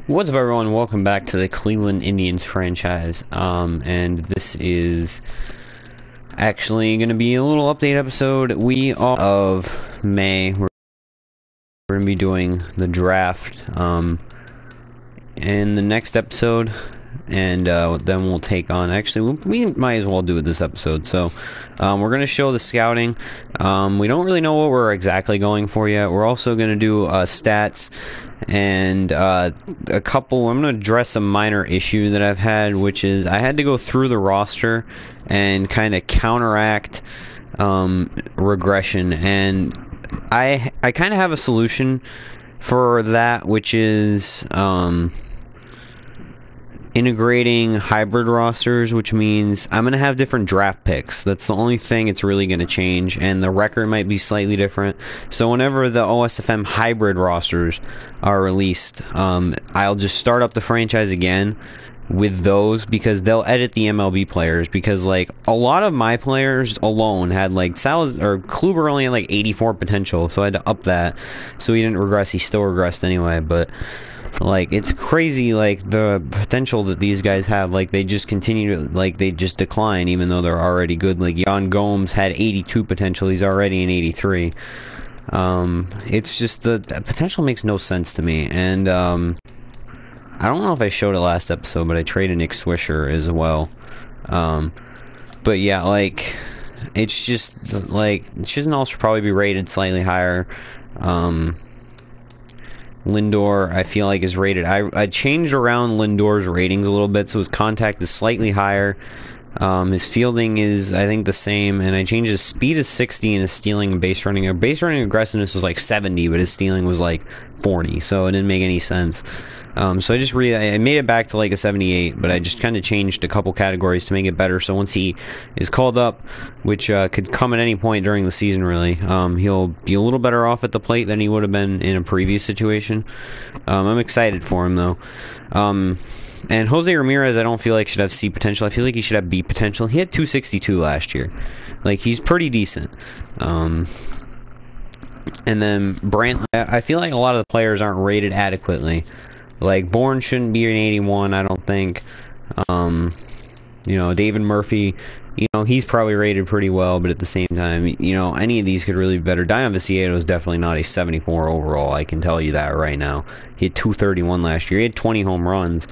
What's up, everyone? Welcome back to the Cleveland Indians franchise. And this is actually going to be a little update episode. We are of May. We're going to be doing the draft in the next episode, and then we'll take on. Actually, we might as well do it this episode. So we're going to show the scouting. We don't really know what we're exactly going for yet. We're also going to do stats. And a couple, I'm going to address a minor issue that I've had, which is I had to go through the roster and kind of counteract regression, and I kind of have a solution for that, which is integrating hybrid rosters, which means I'm going to have different draft picks. That's the only thing it's really going to change, and the record might be slightly different. So whenever the OSFM hybrid rosters are released, I'll just start up the franchise again with those, because they'll edit the MLB players, because like a lot of my players alone had like Kluber only had like 84 potential, so I had to up that, so he didn't regress. He still regressed anyway, but like, it's crazy, like, the potential that these guys have. Like, they just continue to, like, they just decline, even though they're already good. Like, Yan Gomes had 82 potential. He's already in 83. It's just, the potential makes no sense to me. And, I don't know if I showed it last episode, but I traded Nick Swisher as well. But yeah, like, it's just, like, Chisenhall should probably be rated slightly higher. Lindor, I feel like, is rated. I changed around Lindor's ratings a little bit, so his contact is slightly higher. His fielding is, I think, the same, and I changed his speed to 60 and his stealing and base running. Base running aggressiveness was like 70, but his stealing was like 40, so it didn't make any sense. So I made it back to like a 78, but I just kind of changed a couple categories to make it better. So once he is called up, which could come at any point during the season, really, he'll be a little better off at the plate than he would have been in a previous situation. I'm excited for him, though. And Jose Ramirez, I don't feel like should have C potential. I feel like he should have B potential. He had 262 last year. Like, he's pretty decent. And then Brantley, I feel like a lot of the players aren't rated adequately. Like, Bourne shouldn't be an 81, I don't think. You know, David Murphy, you know, he's probably rated pretty well, but at the same time, you know, any of these could really be better. Dion Viciedo is definitely not a 74 overall, I can tell you that right now. He had 231 last year. He had 20 home runs,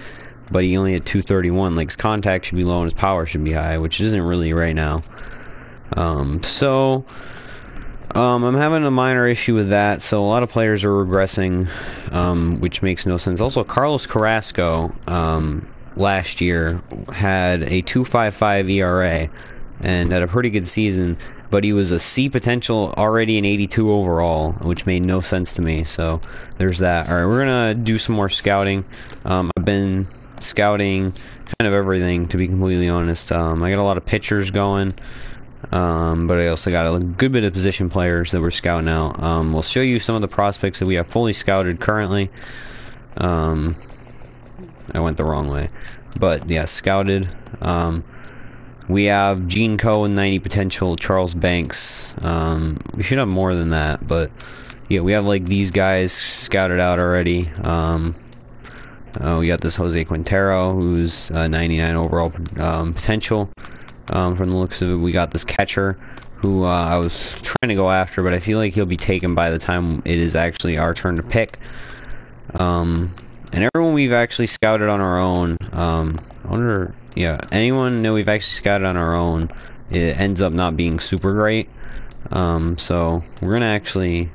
but he only had 231. Like, his contact should be low and his power should be high, which isn't really right now. I'm having a minor issue with that, so a lot of players are regressing, which makes no sense. Also, Carlos Carrasco, last year, had a 2.55 ERA, and had a pretty good season, but he was a C potential already in 82 overall, which made no sense to me, so there's that. Alright, we're gonna do some more scouting. I've been scouting kind of everything, to be completely honest. I got a lot of pitchers going. But I also got a good bit of position players that we're scouting out. We'll show you some of the prospects that we have fully scouted currently. I went the wrong way. But, yeah, scouted. We have Gene Coe with 90 potential, Charles Banks. We should have more than that, but, yeah, we have, like, these guys scouted out already. We got this Jose Quintero, who's 99 overall potential. From the looks of it, we got this catcher who I was trying to go after, but I feel like he'll be taken by the time it is actually our turn to pick. And everyone we've actually scouted on our own, anyone that we've actually scouted on our own, it ends up not being super great. So we're gonna actually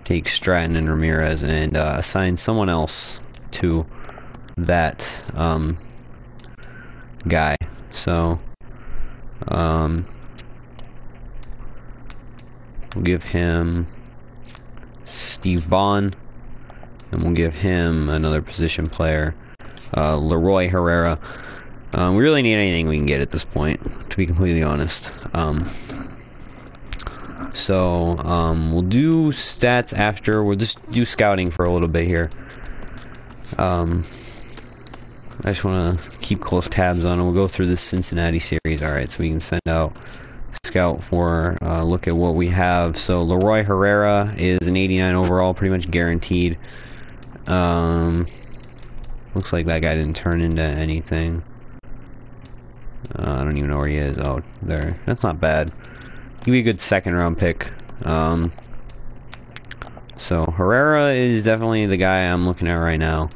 take Stratton and Ramirez and assign someone else to that guy. So we'll give him Steve Bond, and we'll give him another position player, Leroy Herrera. We really need anything we can get at this point, to be completely honest. We'll do stats after. We'll just do scouting for a little bit here. I just want to keep close tabs on it. We'll go through this Cincinnati series. Alright, so we can send out scout for look at what we have. So Leroy Herrera is an 89 overall, pretty much guaranteed. Looks like that guy didn't turn into anything. I don't even know where he is. Oh, there. That's not bad. He'd be a good second round pick. So Herrera is definitely the guy I'm looking at right now.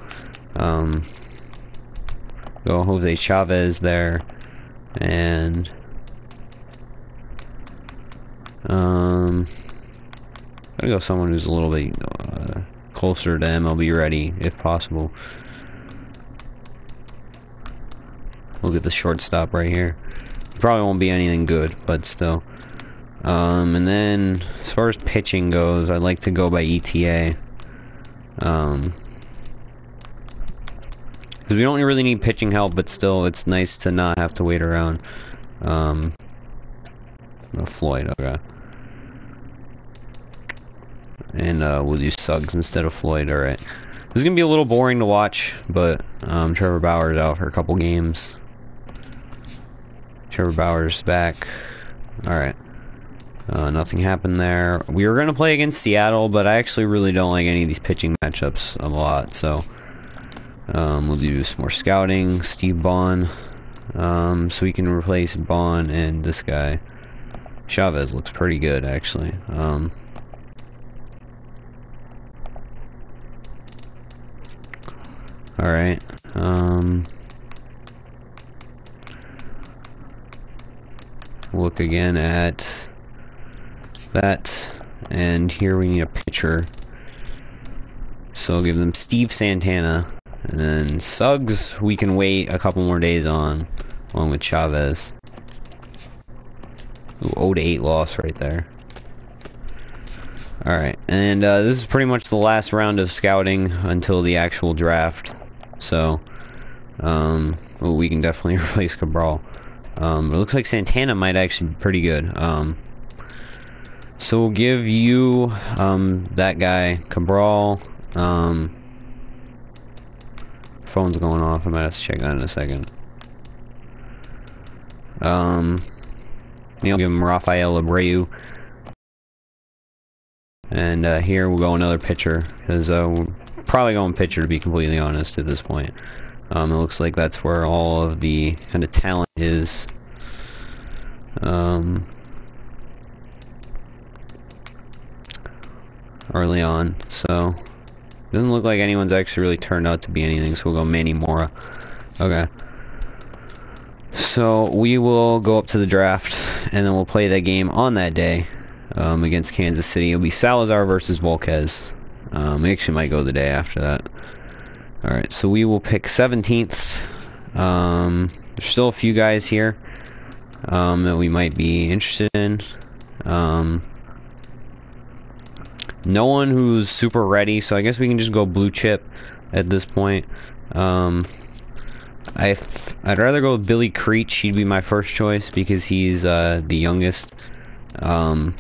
Go Jose Chavez there, and I'm gonna go someone who's a little bit closer to MLB ready, if possible. We'll get the shortstop right here. Probably won't be anything good, but still. And then as far as pitching goes, I'd like to go by ETA. Because we don't really need pitching help, but still, it's nice to not have to wait around. Floyd, okay. And we'll use Suggs instead of Floyd, alright. This is going to be a little boring to watch, but Trevor Bauer's out for a couple games. Trevor Bauer's back. Alright. Nothing happened there. We were going to play against Seattle, but I actually really don't like any of these pitching matchups a lot, so we'll do some more scouting. Steve Bond, so we can replace Bond and this guy. Chavez looks pretty good, actually. Alright, look again at that, and here we need a pitcher. So I'll give them Steve Santana, and then Suggs we can wait a couple more days on, along with Chavez. Ooh, 0-8 loss right there. Alright, and this is pretty much the last round of scouting until the actual draft. So, well, we can definitely replace Cabral. But it looks like Santana might actually be pretty good. So we'll give you that guy, Cabral. Phone's going off. I might have to check that in a second. I'll give him Rafael Abreu. And here we'll go another pitcher, because we're probably going pitcher, to be completely honest, at this point. It looks like that's where all of the kind of talent is. Early on, so doesn't look like anyone's actually really turned out to be anything, so we'll go Manny Mora. Okay. So we will go up to the draft, and then we'll play that game on that day against Kansas City. It'll be Salazar versus Volquez. We actually might go the day after that. Alright, so we will pick 17th. There's still a few guys here that we might be interested in. No one who's super ready, so I guess we can just go blue chip at this point. I'd rather go with Billy Creech. He'd be my first choice because he's the youngest. And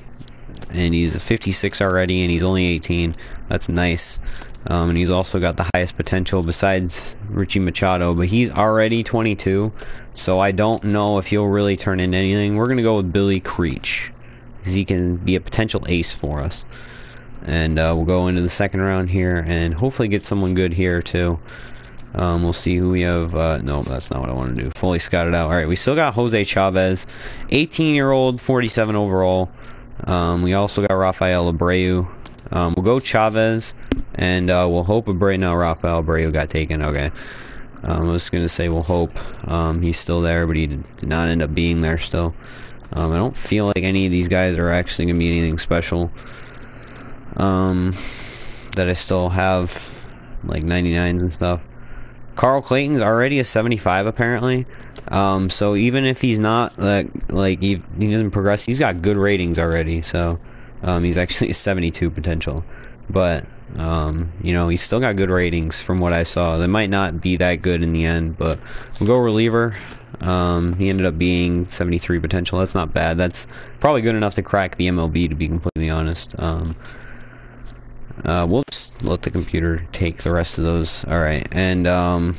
he's a 56 already, and he's only 18. That's nice. And he's also got the highest potential besides Richie Machado, but he's already 22, so I don't know if he'll really turn into anything. We're going to go with Billy Creech because he can be a potential ace for us. And we'll go into the second round here and hopefully get someone good here too. We'll see who we have. No, that's not what I want to do. Fully scouted out. Alright, we still got Jose Chavez, 18-year-old, 47 overall. We also got Rafael Abreu. We'll go Chavez, and we'll hope Abreu. No, Rafael Abreu got taken. Okay. I was going to say we'll hope he's still there, but he did not end up being there still. I don't feel like any of these guys are actually going to be anything special. That I still have, like 99s and stuff. Carl Clayton's already a 75 apparently. So even if he's not like he doesn't progress, he's got good ratings already. So he's actually a 72 potential, but you know, he's still got good ratings from what I saw. They might not be that good in the end, but we'll go reliever. He ended up being 73 potential. That's not bad. That's probably good enough to crack the MLB, to be completely honest. We'll just let the computer take the rest of those. Alright, and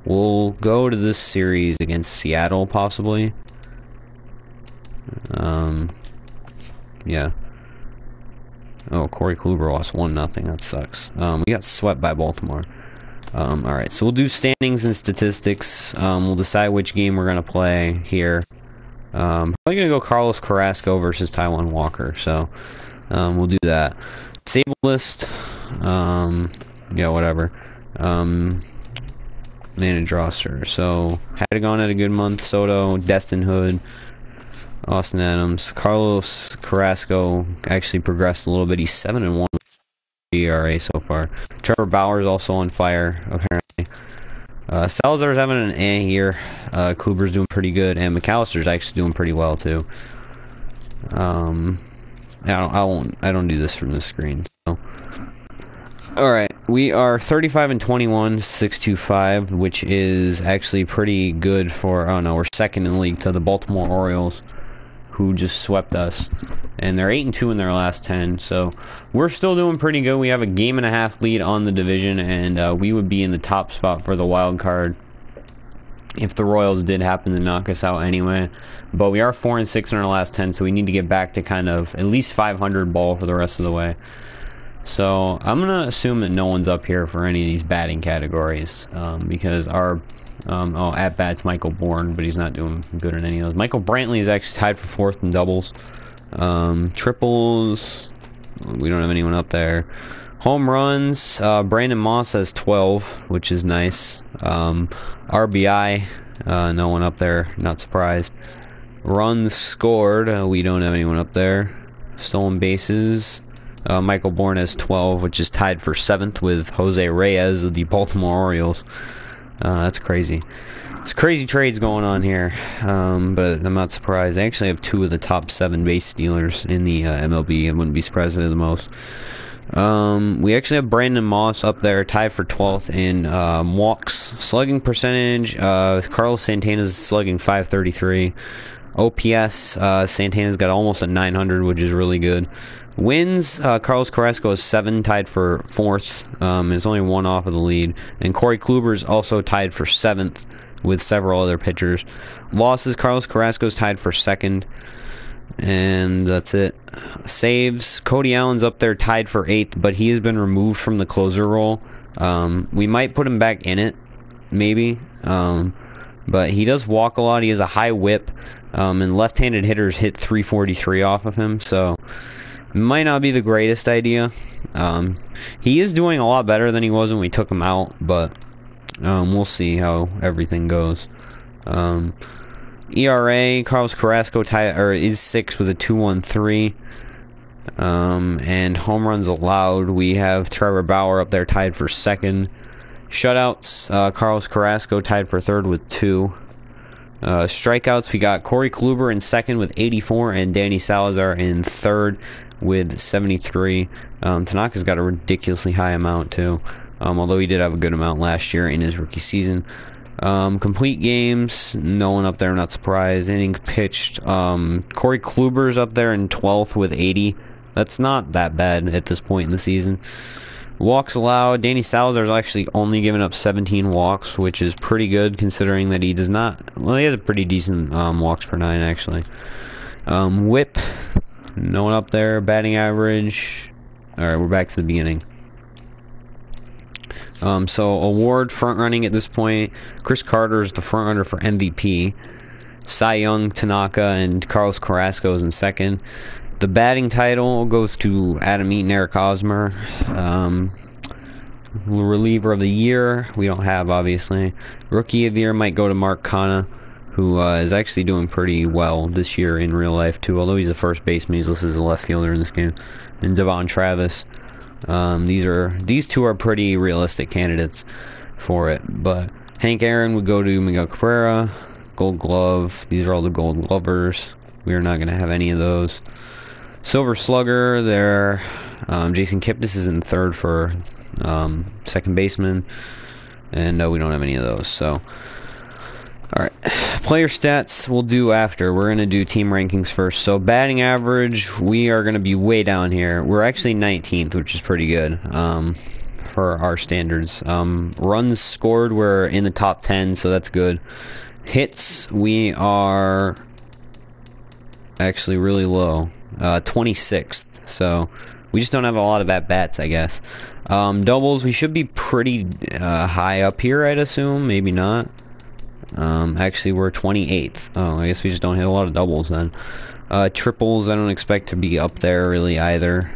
we'll go to this series against Seattle, possibly. Yeah. Oh, Corey Kluber lost 1-0. That sucks. We got swept by Baltimore. Alright, so we'll do standings and statistics. We'll decide which game we're going to play here. Probably going to go Carlos Carrasco versus Taijuan Walker, so we'll do that. Disabled list, yeah, whatever. Manage roster, so Hadagon had a good month, Soto, Destin Hood, Austin Adams, Carlos Carrasco actually progressed a little bit. He's 7-1 ERA so far. Trevor Bauer's also on fire, apparently. Salazar's having an year. Kluber's doing pretty good, and McAllister's actually doing pretty well too. I don't do this from the screen. So. All right, we are 35-21, 625, which is actually pretty good for. Oh no, we're second in the league to the Baltimore Orioles, who just swept us, and they're 8-2 in their last 10. So we're still doing pretty good. We have a game-and-a-half lead on the division, and we would be in the top spot for the wild card if the Royals did happen to knock us out anyway. But we are 4-6 in our last 10, so we need to get back to kind of at least 500 ball for the rest of the way. So I'm going to assume that no one's up here for any of these batting categories, because our at-bat's Michael Bourne, but he's not doing good in any of those. Michael Brantley is actually tied for 4th in doubles. Triples, we don't have anyone up there. Home runs, Brandon Moss has 12, which is nice. RBI, no one up there, not surprised. Runs scored, we don't have anyone up there. Stolen bases, Michael Bourne has 12, which is tied for 7th with Jose Reyes of the Baltimore Orioles. That's crazy. It's crazy trades going on here, but I'm not surprised. They actually have 2 of the top 7 base stealers in the MLB. I wouldn't be surprised if they're the most. We actually have Brandon Moss up there, tied for 12th in walks. Slugging percentage, Carlos Santana's slugging 533. OPS, Santana's got almost a 900, which is really good. Wins, Carlos Carrasco is 7, tied for 4th. It's only 1 off of the lead. And Corey Kluber's also tied for 7th with several other pitchers. Losses, Carlos Carrasco's tied for 2nd. And that's it. Saves, Cody Allen's up there tied for 8th, but he has been removed from the closer role. We might put him back in it, maybe. But he does walk a lot. He has a high whip. And left-handed hitters hit 343 off of him, so might not be the greatest idea. He is doing a lot better than he was when we took him out, but we'll see how everything goes. ERA, Carlos Carrasco is 6 with a 2.13. And home runs allowed, we have Trevor Bauer up there tied for 2nd. Shutouts, Carlos Carrasco tied for 3rd with 2. Strikeouts, we got Corey Kluber in 2nd with 84 and Danny Salazar in 3rd with 73. Tanaka's got a ridiculously high amount too, although he did have a good amount last year in his rookie season. Complete games, no one up there, not surprised. Innings pitched, Corey Kluber's up there in 12th with 80. That's not that bad at this point in the season. Walks allowed, Danny Salazar's actually only given up 17 walks, which is pretty good considering that he does not, well, he has a pretty decent walks per 9 actually. Whip, no one up there. Batting average, alright, we're back to the beginning. So award front running at this point, Chris Carter is the front runner for MVP. Cy Young, Tanaka, and Carlos Carrasco is in 2nd. The batting title goes to Adam Eaton, Eric Hosmer. Reliever of the year, we don't have, obviously. Rookie of the year might go to Mark Canha, who is actually doing pretty well this year in real life, too. Although he's a first baseman, he's listed as a left fielder in this game. And Devon Travis. These 2 are pretty realistic candidates for it. But Hank Aaron would go to Miguel Cabrera. Gold Glove, these are all the Gold Glovers. We are not going to have any of those. Silver Slugger, there. Jason Kipnis is in 3rd for 2nd baseman, and we don't have any of those. So, all right, player stats we'll do after. We're gonna do team rankings first. So batting average, we are gonna be way down here. We're actually 19th, which is pretty good for our standards. Runs scored, we're in the top 10, so that's good. Hits, we are actually really low. 26th, so we just don't have a lot of at-bats, I guess. Doubles, we should be pretty high up here, I'd assume. Maybe not. Actually, we're 28th. Oh, I guess we just don't hit a lot of doubles then. Triples, I don't expect to be up there really either.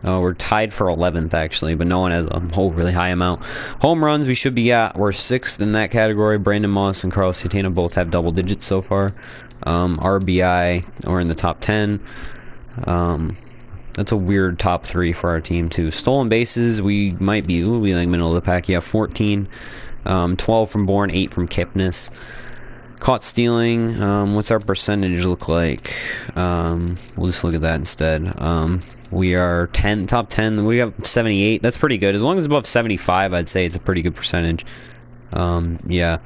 Oh, we're tied for 11th actually, but no one has a whole really high amount. Home runs, we should be at. We're 6th in that category. Brandon Moss and Carlos Santana both have double digits so far. RBI, we're in the top 10. That's a weird top 3 for our team too. Stolen bases, we might be like middle of the pack. Yeah, 14. 12 from Bourne, 8 from Kipnis. Caught stealing, what's our percentage look like? We'll just look at that instead. We are top 10, we have 78, that's pretty good. As long as it's above 75, I'd say it's a pretty good percentage. Yeah.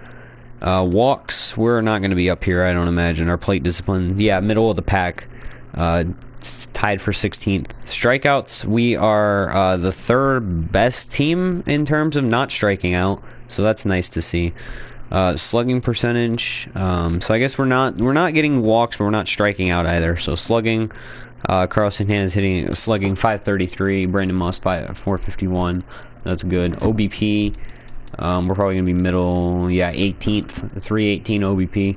Walks, we're not going to be up here, I don't imagine. Our plate discipline, yeah, middle of the pack. Tied for 16th. Strikeouts, we are the 3rd best team in terms of not striking out, so that's nice to see. Slugging percentage, so I guess we're not getting walks, but we're not striking out either. So slugging, Carlos Santana is slugging 533, Brandon Moss 451. That's good. OBP, we're probably gonna be middle, yeah, 18th, 318 OBP.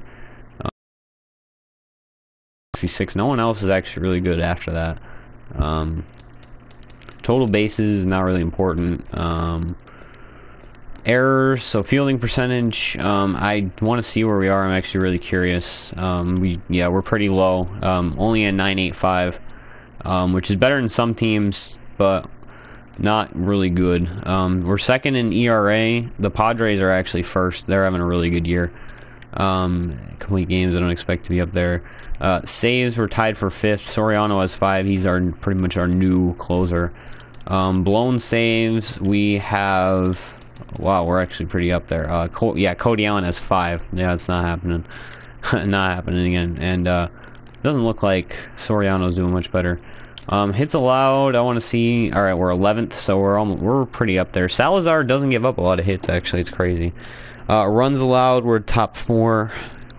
66. No one else is actually really good after that. Total bases, not really important. Errors, so fielding percentage, I want to see where we are. I'm actually really curious. We're pretty low, only at 985, which is better than some teams, but not really good. We're 2nd in ERA. The Padres are actually 1st. They're having a really good year. Complete games, I don't expect to be up there. Saves, we're tied for 5th. Soriano has 5. He's pretty much our new closer. Blown saves, we have... Wow, we're actually pretty up there. Cody Allen has 5. Yeah, it's not happening. Not happening again. And doesn't look like Soriano's doing much better. Hits allowed, I want to see. All right, we're 11th, so we're pretty up there. Salazar doesn't give up a lot of hits. Actually, it's crazy. Runs allowed, we're top 4.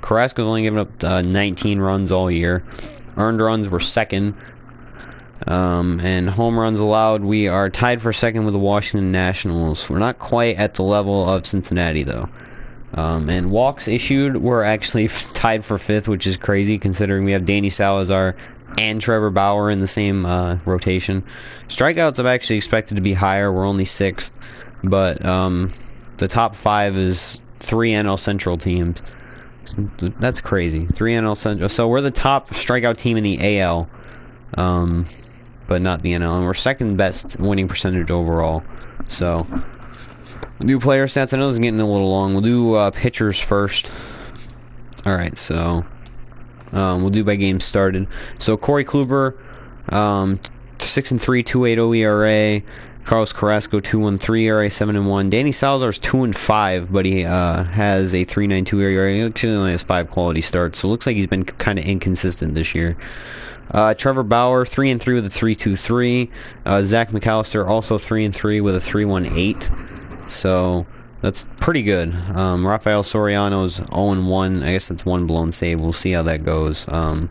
Carrasco's only given up 19 runs all year. Earned runs, we're 2nd. And home runs allowed, we are tied for 2nd with the Washington Nationals. We're not quite at the level of Cincinnati though. And walks issued, we're actually tied for 5th, which is crazy considering we have Danny Salazar and Trevor Bauer in the same rotation. Strikeouts I've actually expected to be higher. We're only 6th, but the top 5 is 3 NL Central teams. That's crazy. 3 NL Central. So we're the top strikeout team in the AL. But not the NL, and we're 2nd best winning percentage overall. So, we'll do player stats. I know this is getting a little long. We'll do pitchers first. Alright, so we'll do by game started. So, Corey Kluber, 6-3, 2.80 ERA. Carlos Carrasco, 2.13 ERA, 7-1. Danny Salazar's 2-5, but he has a 3.92 ERA. He actually only has 5 quality starts, so it looks like he's been kind of inconsistent this year. Trevor Bauer, 3-3 with a 3.23. Zach McAllister, also 3-3 with a 3.18. So that's pretty good. Rafael Soriano's 0-1. I guess that's 1 blown save. We'll see how that goes in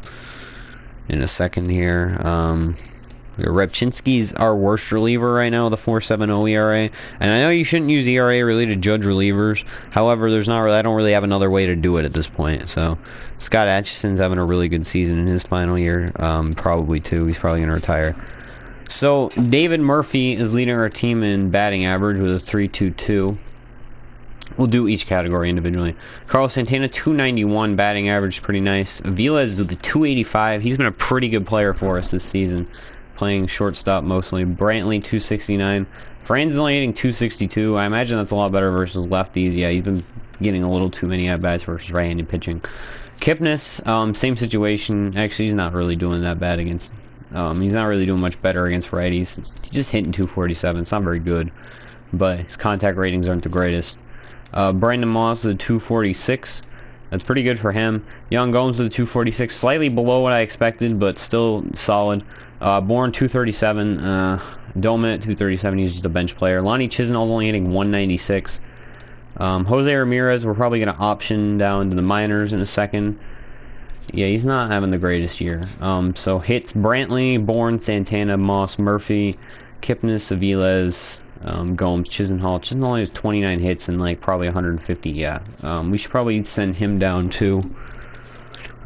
a second here. Repchinski's our worst reliever right now, the 4.70 ERA. And I know you shouldn't use ERA really to judge relievers. However, I don't really have another way to do it at this point. So Scott Atchison's having a really good season in his final year. Probably too. He's probably going to retire. So David Murphy is leading our team in batting average with a 3.22. We'll do each category individually. Carlos Santana, 291 batting average, pretty nice. Aviles with the 285. He's been a pretty good player for us this season, playing shortstop mostly. Brantley, 269. Franz is only hitting 262. I imagine that's a lot better versus lefties. Yeah, he's been getting a little too many at-bats versus right-handed pitching. Kipnis, same situation. Actually, he's not really doing that bad against... he's not really doing much better against righties. He's just hitting 247. It's not very good, but his contact ratings aren't the greatest. Brandon Moss with a 246. That's pretty good for him. Young Gomes with a 246. Slightly below what I expected, but still solid. Bourne, 237. Doman at 237. He's just a bench player. Lonnie Chisenhall's only hitting 196. Jose Ramirez, we're probably going to option down to the minors in a second. Yeah, he's not having the greatest year. So hits Brantley, Bourne, Santana, Moss, Murphy. Kipnis, Aviles, Gomes, Chisenhall. Chisenhall only has 29 hits and like probably 150. Yeah, we should probably send him down too.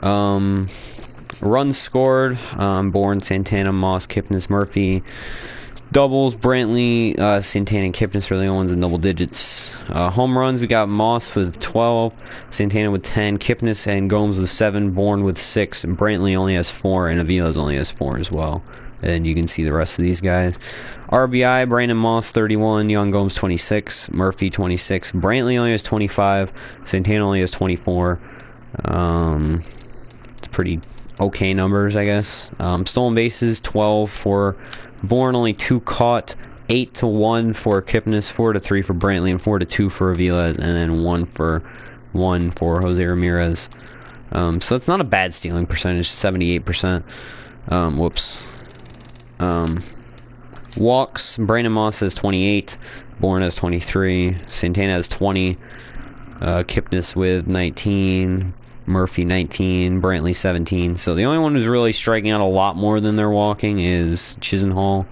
Runs scored: Bourne, Santana, Moss, Kipnis, Murphy. Doubles: Brantley, Santana, and Kipnis are the only ones in double digits. Home runs: we got Moss with 12, Santana with 10, Kipnis and Gomes with 7, Bourne with 6, and Brantley only has 4, and Aviles only has 4 as well. And you can see the rest of these guys. RBI: Brandon Moss 31, Young Gomes 26, Murphy 26, Brantley only has 25, Santana only has 24. It's pretty okay numbers, I guess. Stolen bases: 12 for Bourne, only 2 caught, 8-1 for Kipnis, 4-3 for Brantley, and 4-2 for Aviles, and then 1 for Jose Ramirez. So that's not a bad stealing percentage, 78%. Whoops. Walks: Brandon Moss has 28, Bourne has 23, Santana has 20, Kipnis with 19, Murphy 19, Brantley 17. So the only one who's really striking out a lot more than they're walking is Chisenhall,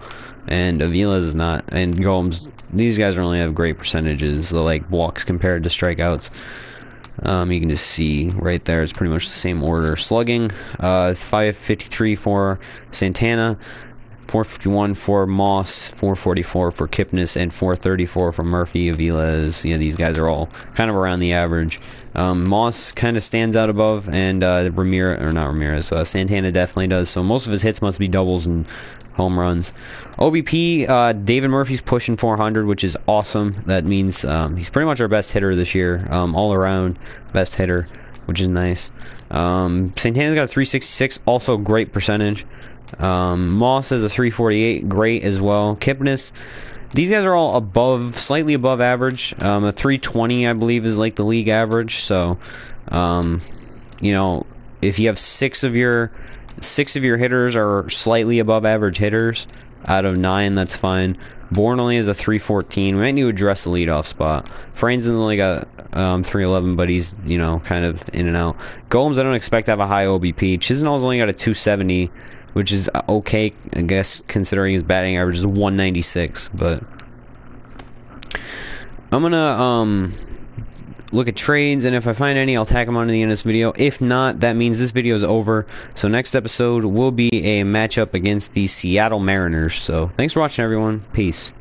and Aviles is not, and Gomes. These guys only have great percentages, like walks compared to strikeouts. You can just see right there, it's pretty much the same order. Slugging: 553 for Santana, 451 for Moss, 444 for Kipnis, and 434 for Murphy. Aviles, yeah, these guys are all kind of around the average. Moss kind of stands out above, and Santana definitely does. So most of his hits must be doubles and home runs. OBP: David Murphy's pushing 400, which is awesome. That means he's pretty much our best hitter this year, all around best hitter, which is nice. Santana's got a 366, also great percentage. Moss has a 348, great as well. Kipnis, these guys are all above, slightly above average. A 320, I believe, is like the league average. So, you know, if you have 6 of your hitters are slightly above average hitters out of 9, that's fine. Bourne only has a 314. We might need to address the leadoff spot. Franzen's only got 311, but he's, you know, kind of in and out. Gomes, I don't expect to have a high OBP. Chisenhall's only got a 270, which is okay, I guess, considering his batting average is 196. But I'm gonna look at trades, and if I find any, I'll tag them on to the end of this video. If not, that means this video is over. So next episode will be a matchup against the Seattle Mariners. So thanks for watching, everyone. Peace.